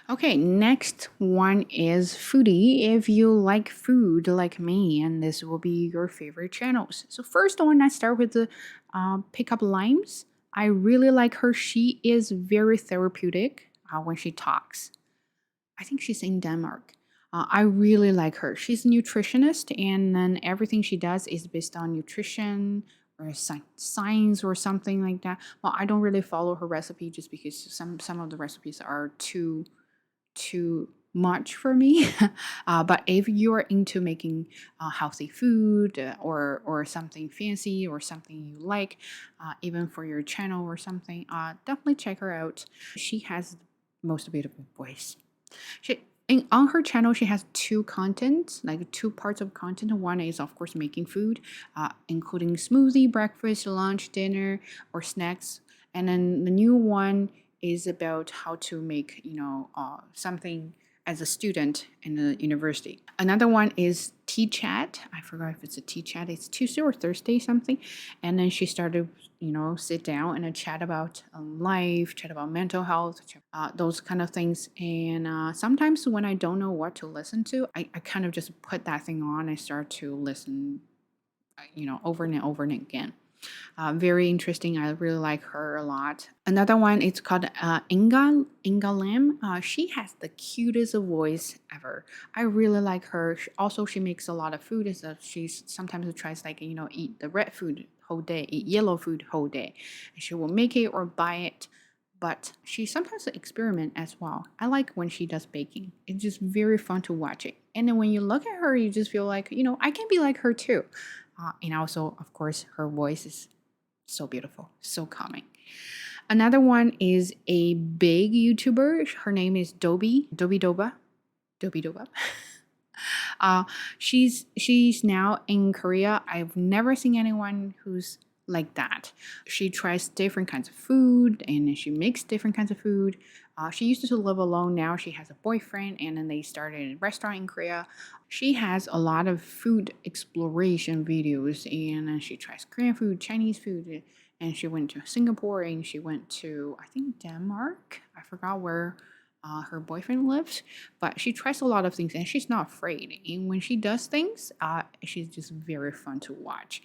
Okay, next one is foodie. If you like food like me, and this will be your favorite channels. So first one, I start with the Pickup Limes. I really like her. She is very therapeutic when she talks. I think she's in Denmark. I really like her. She's a nutritionist, and then everything she does is based on nutrition or science or something like that. Well, I don't really follow her recipe just because some of the recipes are too much for me. But if you're into making healthy food or something fancy or something you like, even for your channel or something, definitely check her out. She has the most beautiful voice. On her channel, she has two content, like two parts of content. One is, of course, making food, including smoothie, breakfast, lunch, dinner, or snacks. And then the new one is about how to make, something as a student in the university. Another one is tea chat. I forgot if it's a tea chat. It's Tuesday or Thursday something. And then she started, sit down and chat about life, chat about mental health, those kind of things. And sometimes when I don't know what to listen to, I kind of just put that thing on and start to listen, over and over and again. Very interesting. I really like her a lot. Another one, it's called Inga Lam. She has the cutest voice ever. I really like her. Also, she makes a lot of food. She sometimes tries eat the red food whole day, eat yellow food whole day. And she will make it or buy it. But she sometimes experiment as well. I like when she does baking. It's just very fun to watch it. And then when you look at her, you just feel like, I can be like her too. And also, of course, her voice is so beautiful, so calming. Another one is a big YouTuber. Her name is Doobydobap. Doobydobap. She's now in Korea. I've never seen anyone who's like that. She tries different kinds of food and she makes different kinds of food. She used to live alone. Now she has a boyfriend, and then they started a restaurant in Korea. She has a lot of food exploration videos, and she tries Korean food, Chinese food, and she went to Singapore, and she went to, I think, Denmark. I forgot where her boyfriend lives, but she tries a lot of things and she's not afraid. And when she does things, she's just very fun to watch.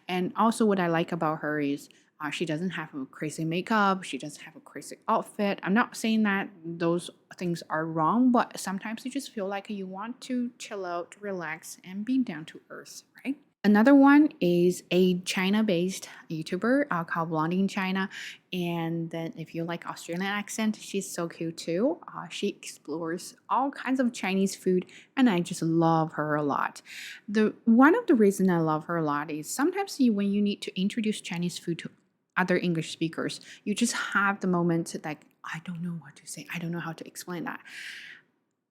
And also, what I like about her is she doesn't have a crazy makeup, she doesn't have a crazy outfit. I'm not saying that those things are wrong, but sometimes you just feel like you want to chill out, relax, and be down to earth, right? Another one is a China-based YouTuber called Blondie in China. And then if you like Australian accent, she's so cute too. She explores all kinds of Chinese food, and I just love her a lot. The one of the reasons I love her a lot is sometimes when you need to introduce Chinese food to other English speakers, you just have the moment like, I don't know what to say. I don't know how to explain that.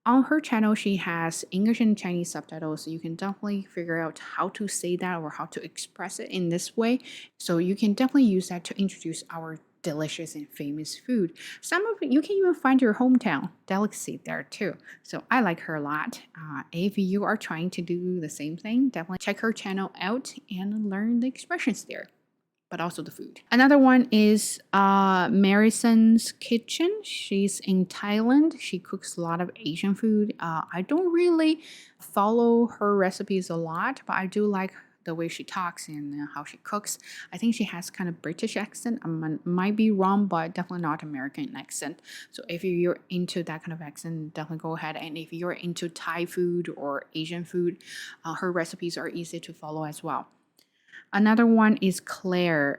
On her channel, she has English and Chinese subtitles, so you can definitely figure out how to say that or how to express it in this way. So you can definitely use that to introduce our delicious and famous food. Some of it, you can even find your hometown delicacy there too. So I like her a lot. If you are trying to do the same thing, definitely check her channel out and learn the expressions there, but also the food. Another one is Marison's Kitchen. She's in Thailand. She cooks a lot of Asian food. I don't really follow her recipes a lot, but I do like the way she talks and how she cooks. I think she has kind of British accent. I might be wrong, but definitely not American accent. So if you're into that kind of accent, definitely go ahead. And if you're into Thai food or Asian food, her recipes are easy to follow as well. Another one is Khare.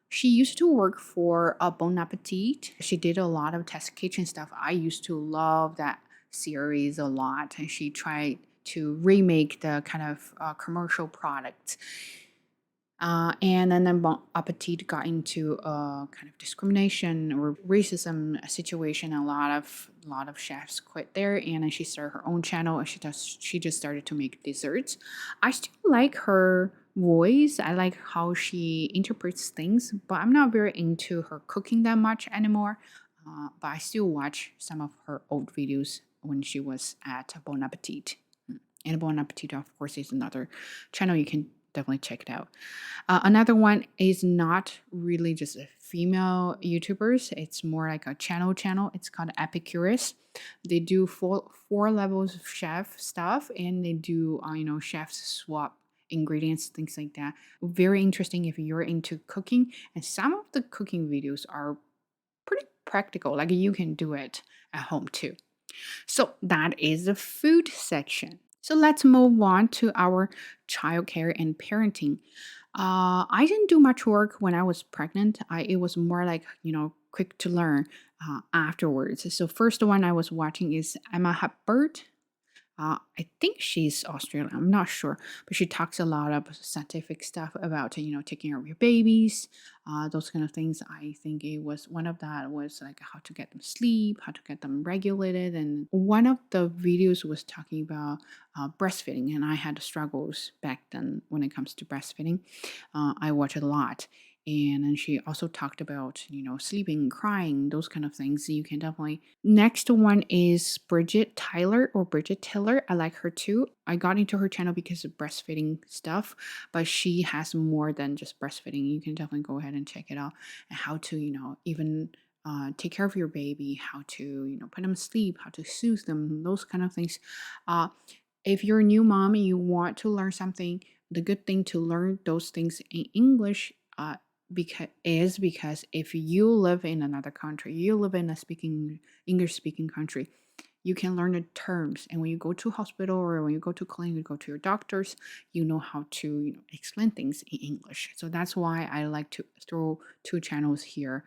She used to work for a Bon Appetit. She did a lot of test kitchen stuff. I used to love that series a lot. And she tried to remake the kind of commercial products. And then Bon Appetit got into a kind of discrimination or racism situation. A lot of chefs quit there, and then she started her own channel. And she just started to make desserts. I still like her voice. I like how she interprets things, but I'm not very into her cooking that much anymore. But I still watch some of her old videos when she was at Bon Appetit. And Bon Appetit, of course, is another channel you can definitely check it out. Another one is not really just a female YouTubers. It's more like a channel. It's called Epicurious. They do four levels of chef stuff, and they do chefs swap ingredients, things like that. Very interesting if you're into cooking, and some of the cooking videos are pretty practical. Like you can do it at home too. So that is the food section. So let's move on to our childcare and parenting. I didn't do much work when I was pregnant. It was more like, quick to learn afterwards. So first one I was watching is Emma Hubbard. I think she's Australian. I'm not sure, but she talks a lot of scientific stuff about taking care of your babies, those kind of things. I think it was one of that was like how to get them sleep, how to get them regulated, and one of the videos was talking about breastfeeding, and I had struggles back then when it comes to breastfeeding. I watch it a lot. And then she also talked about, sleeping, crying, those kind of things. You can definitely. Next one is Bridget Teyler or Bridget Teyler. I like her too. I got into her channel because of breastfeeding stuff, but she has more than just breastfeeding. You can definitely go ahead and check it out and how to, even take care of your baby, how to, put them to sleep, how to soothe them, those kind of things. If you're a new mom and you want to learn something, the good thing to learn those things in English because if you live in another country, you live in a English speaking country, you can learn the terms. And when you go to hospital or when you go to clinic, you go to your doctors, you know how to explain things in English. So that's why I like to throw two channels here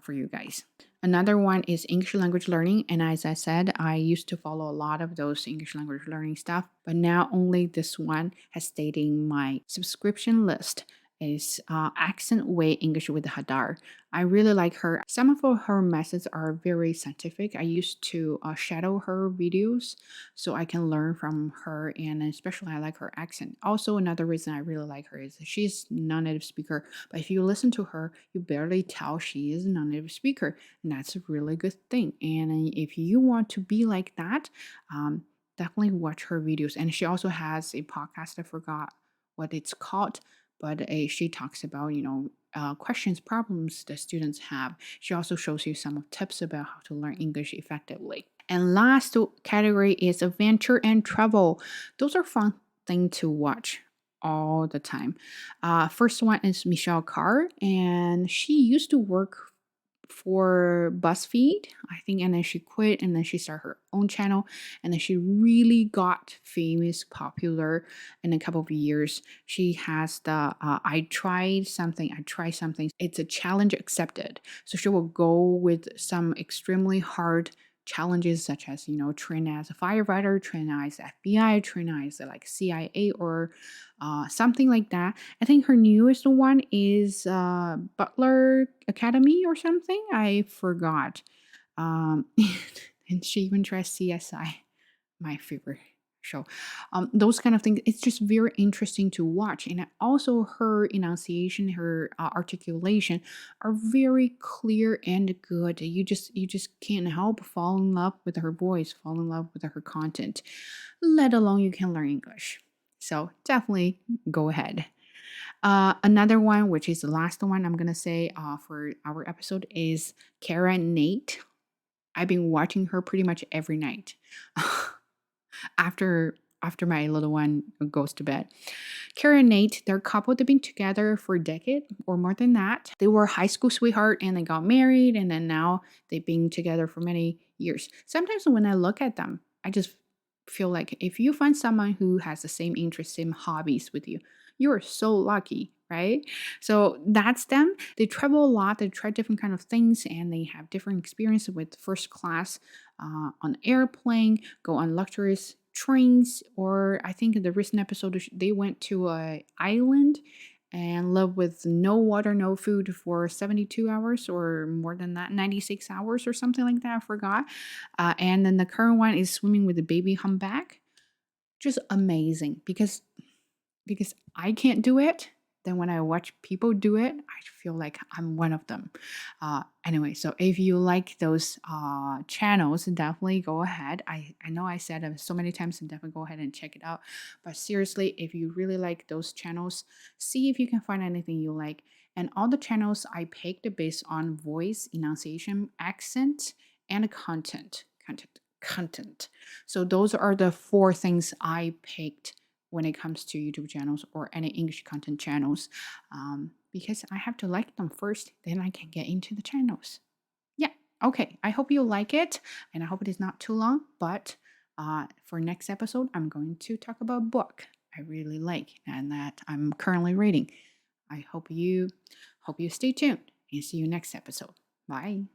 for you guys. Another one is English language learning. And as I said, I used to follow a lot of those English language learning stuff, but now only this one has stayed in my subscription list. Is Accent Way English with Hadar. I really like her. Some of her methods are very scientific. I used to shadow her videos so I can learn from her, and especially I like her accent. Also, another reason I really like her is she's non-native speaker, but if you listen to her, you barely tell she is a non-native speaker, and that's a really good thing. And if you want to be like that, definitely watch her videos. And she also has a podcast. I forgot what it's called, but she talks about questions, problems that students have. She also shows you some tips about how to learn English effectively. And last category is adventure and travel. Those are fun things to watch all the time. First one is Michelle Khare, and she used to work for BuzzFeed, I think, and then she quit and then she started her own channel, and then she really got famous, popular in a couple of years. She has the I try something. It's a challenge accepted. So she will go with some extremely hard challenges such as train as a firefighter, train as FBI, train as like CIA or something like that. I think her newest one is Butler Academy or something. I forgot. And she even tries CSI, my favorite show. Those kind of things. It's just very interesting to watch, and also her enunciation, her articulation are very clear and good. You just can't help fall in love with her voice, fall in love with her content, let alone you can learn English. So definitely go ahead. Another one, which is the last one I'm gonna say for our episode, is Khare Nate. I've been watching her pretty much every night after my little one goes to bed. Khare and Nate, they're a couple. They've been together for a decade or more than that. They were high school sweetheart and they got married, and then now they've been together for many years. Sometimes when I look at them, I just feel like if you find someone who has the same interests, same hobbies with you, you are so lucky, right? So that's them. They travel a lot. They try different kind of things, and they have different experiences with first class on airplane, go on luxurious trains, or I think in the recent episode they went to a island and live with no water, no food for 72 hours or more than that, 96 hours or something like that. I forgot. And then the current one is swimming with a baby humpback. Just amazing because I can't do it. then when I watch people do it, I feel like I'm one of them. Anyway, so if you like those channels, definitely go ahead. I know I said it so many times, and definitely go ahead and check it out. But seriously, if you really like those channels, see if you can find anything you like. And all the channels I picked based on voice, enunciation, accent, and content. So those are the 4 things I picked when it comes to YouTube channels or any English content channels, because I have to like them first, then I can get into the channels. Yeah, okay. I hope you like it, and I hope it is not too long. But for next episode, I'm going to talk about a book I really like and that I'm currently reading. I hope you stay tuned and see you next episode. Bye.